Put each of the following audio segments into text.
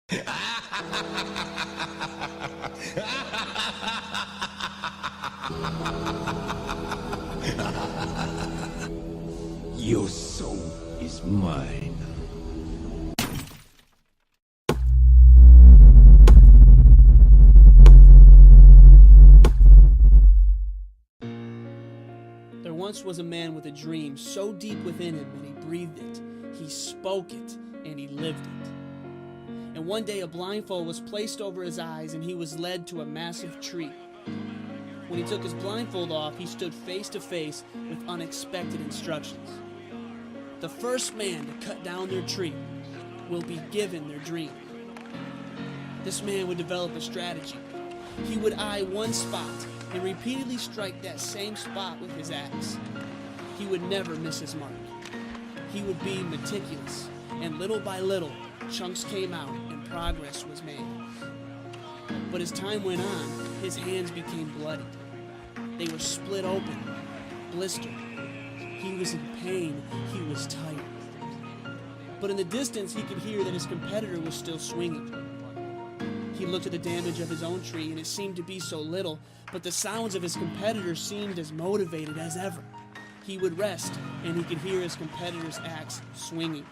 Your soul is mine. There once was a man with a dream so deep within him that he breathed it, he spoke it, and he lived it. And one day a blindfold was placed over his eyes and he was led to a massive tree. When he took his blindfold off, he stood face to face with unexpected instructions. The first man to cut down their tree will be given their dream. This man would develop a strategy. He would eye one spot and repeatedly strike that same spot with his axe. He would never miss his mark. He would be meticulous, and little by little, chunks came out and progress was made. But as time went on, his hands became bloody. They were split open, blistered. He was in pain, he was tired. But in the distance, he could hear that his competitor was still swinging. He looked at the damage of his own tree, and it seemed to be so little, but the sounds of his competitor seemed as motivated as ever. He would rest, and he could hear his competitor's axe swinging.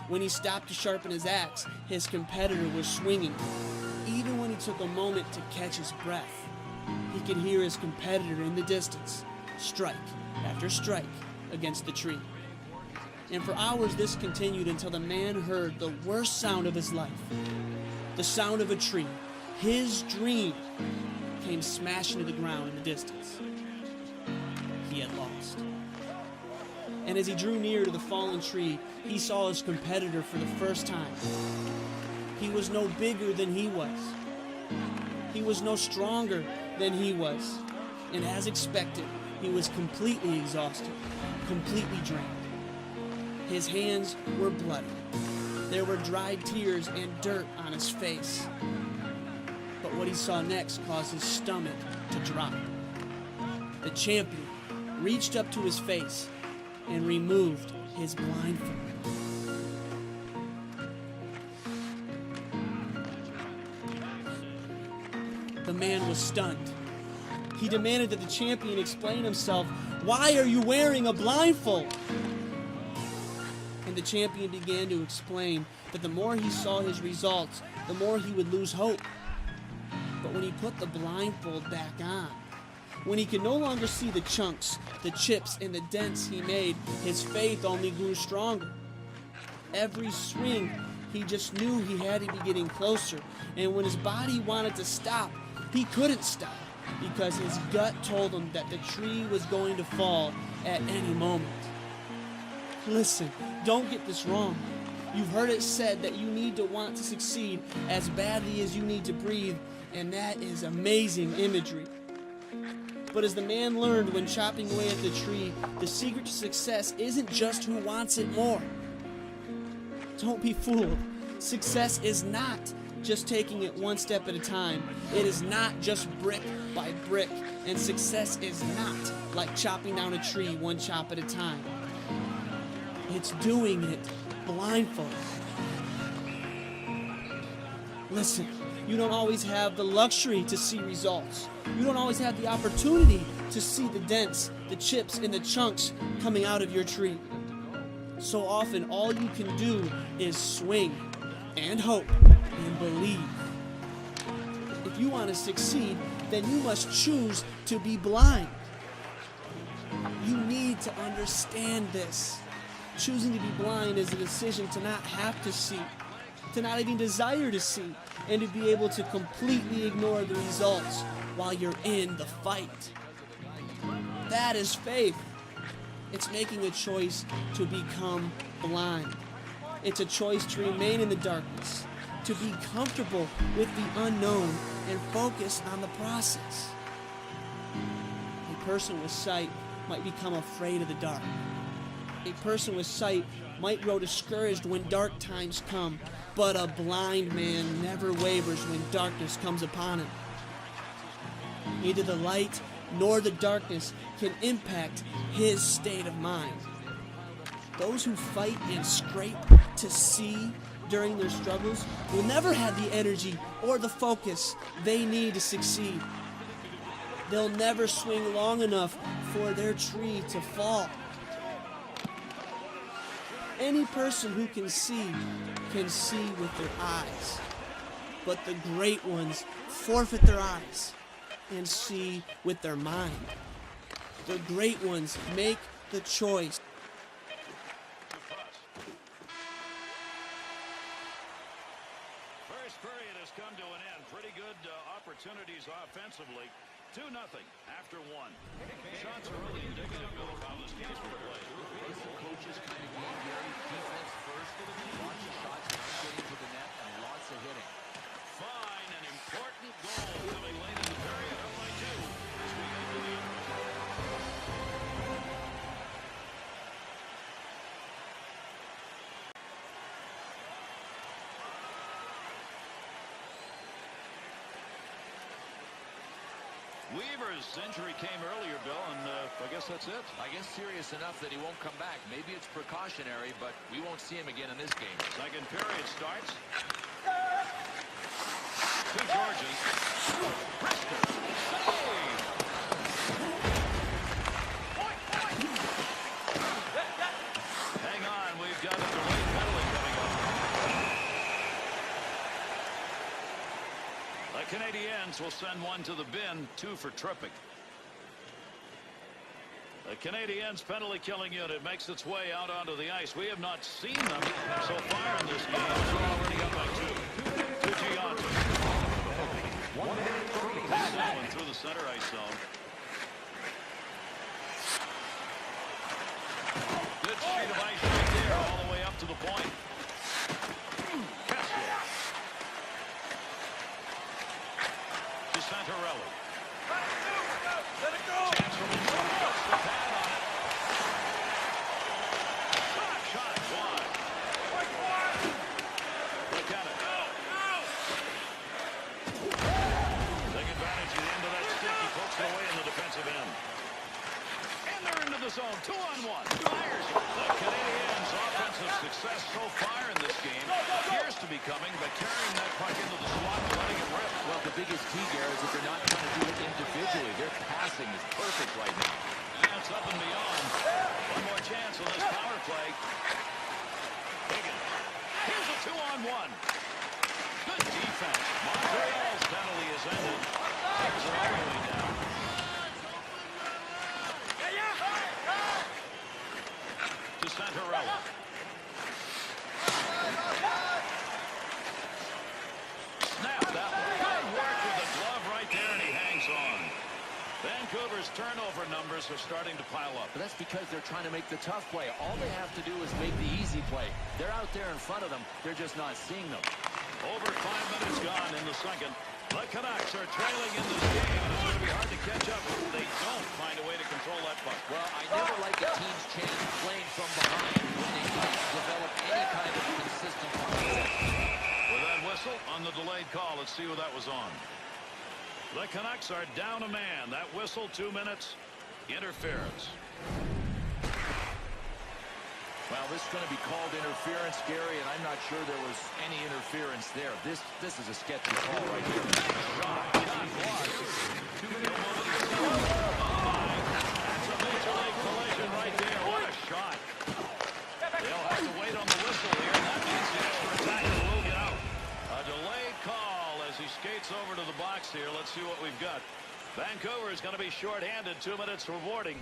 When he stopped to sharpen his axe, his competitor was swinging. Even when he took a moment to catch his breath, he could hear his competitor in the distance, strike after strike against the tree. And for hours this continued until the man heard the worst sound of his life. The sound of a tree, his dream, came smashing to the ground in the distance. He had lost. And as he drew near to the fallen tree, he saw his competitor for the first time. He was no bigger than he was. He was no stronger than he was. And as expected, he was completely exhausted, completely drained. His hands were bloody. There were dried tears and dirt on his face. But what he saw next caused his stomach to drop. The champion reached up to his face and removed his blindfold. The man was stunned. He demanded that the champion explain himself. Why are you wearing a blindfold? And the champion began to explain that the more he saw his results, the more he would lose hope. But when he put the blindfold back on, when he could no longer see the chunks, the chips, and the dents he made, his faith only grew stronger. Every swing, he just knew he had to be getting closer. And when his body wanted to stop, he couldn't stop because his gut told him that the tree was going to fall at any moment. Listen, don't get this wrong. You've heard it said that you need to want to succeed as badly as you need to breathe, and that is amazing imagery. But as the man learned when chopping away at the tree, the secret to success isn't just who wants it more. Don't be fooled. Success is not just taking it one step at a time. It is not just brick by brick. And success is not like chopping down a tree one chop at a time. It's doing it blindfolded. Listen, you don't always have the luxury to see results. You don't always have the opportunity to see the dents, the chips, and the chunks coming out of your tree. So often, all you can do is swing and hope and believe. If you want to succeed, then you must choose to be blind. You need to understand this. Choosing to be blind is a decision to not have to see, to not even desire to see, and to be able to completely ignore the results while you're in the fight. That is faith. It's making a choice to become blind. It's a choice to remain in the darkness, to be comfortable with the unknown and focus on the process. A person with sight might become afraid of the dark. A person with sight might grow discouraged when dark times come, but a blind man never wavers when darkness comes upon him. Neither the light nor the darkness can impact his state of mind. Those who fight and scrape to see during their struggles will never have the energy or the focus they need to succeed. They'll never swing long enough for their tree to fall. Any person who can see with their eyes. But the great ones forfeit their eyes and see with their mind. The great ones make the choice. First period has come to an end. Pretty good opportunities offensively. 2-0 after one. Shots are really indicative of how this game's been played. Basic coaches kind of game, Gary. Defense first, lots of shots, getting to the net, and lots of hitting. Fine and important goal coming late in the period. Up by 2 as we head to the Weaver's injury came earlier, Bill, and I guess that's it. I guess serious enough that he won't come back. Maybe it's precautionary, but we won't see him again in this game. Second period starts. Two Georges. Brisker. Save. Hang on, we've got a delayed penalty coming up. The Canadiens will send one to the bin, 2 for tripping. The Canadiens penalty killing unit makes its way out onto the ice. We have not seen them so far in this game. We're already up by 2. To Giannis. One through the center ice zone. Good sheet of ice right there, all the way up to the point. Kessler. To Santorelli. Let it go. Chance from inside. Puts the pad on it. Shot wide. Look at it. Take advantage of the end of that stick. He pokes it away in the defensive end. And they're into the zone. 2-on-1. Fires. The Canadiens' offensive success so far in this game appears to be coming by carrying that puck into the slot and letting it rip. Well, the biggest key, Gary, is that they're not trying to do it individually. Their passing is perfect right now. And it's up and beyond. One more chance on this power play. Higgins. Here's a 2-on-1. Good defense. Montreal's penalty is ended. Takes it all the way down. To Santorelli. Snap that one. Good work with the glove right there, and he hangs on. Vancouver's turnover numbers are starting to pile up. But that's because they're trying to make the tough play. All they have to do is make the easy play. They're out there in front of them. They're just not seeing them. Over 5 minutes gone in the second. The Canucks are trailing in this game, and it's going to be hard to catch up if they don't find a way to control that puck. Well, I never like a team's chance playing from behind when they can't develop any kind of consistent concept. With that whistle on the delayed call, let's see what that was on. The Canucks are down a man. That whistle, 2 minutes, interference. Well, this is going to be called interference, Gary, and I'm not sure there was any interference there. This is a sketchy call right here. Shot blocked. 2 minutes. That's a major league collision right there. What a shot. They'll have to wait on the whistle here, and that means the extra attacker will get out. A delayed call as he skates over to the box here. Let's see what we've got. Vancouver is going to be shorthanded. 2 minutes rewarding.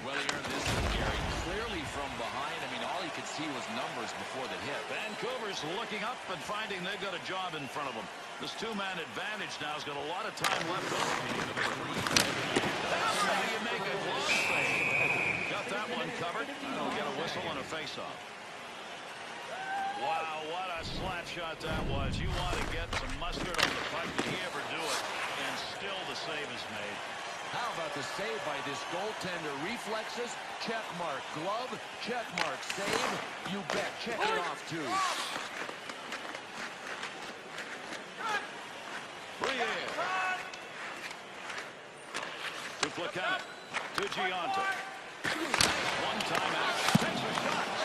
Well, he earned this one, Gary. Clearly from behind. I mean, all he could see was numbers before the hit. Vancouver's looking up and finding they've got a job in front of them. This two-man advantage now has got a lot of time left on it. That's how you make a glove save. Got that one covered. That'll get a whistle and a face-off. Wow, what a slap shot that was. You want to get some mustard on the puck. Did he ever do it? And still the save is made. How about the save by this goaltender? Reflexes, check mark. Glove, check mark. Save, you bet. Check it off, too. Briere. To Placana. To Gianto. One time out. Takes a shot.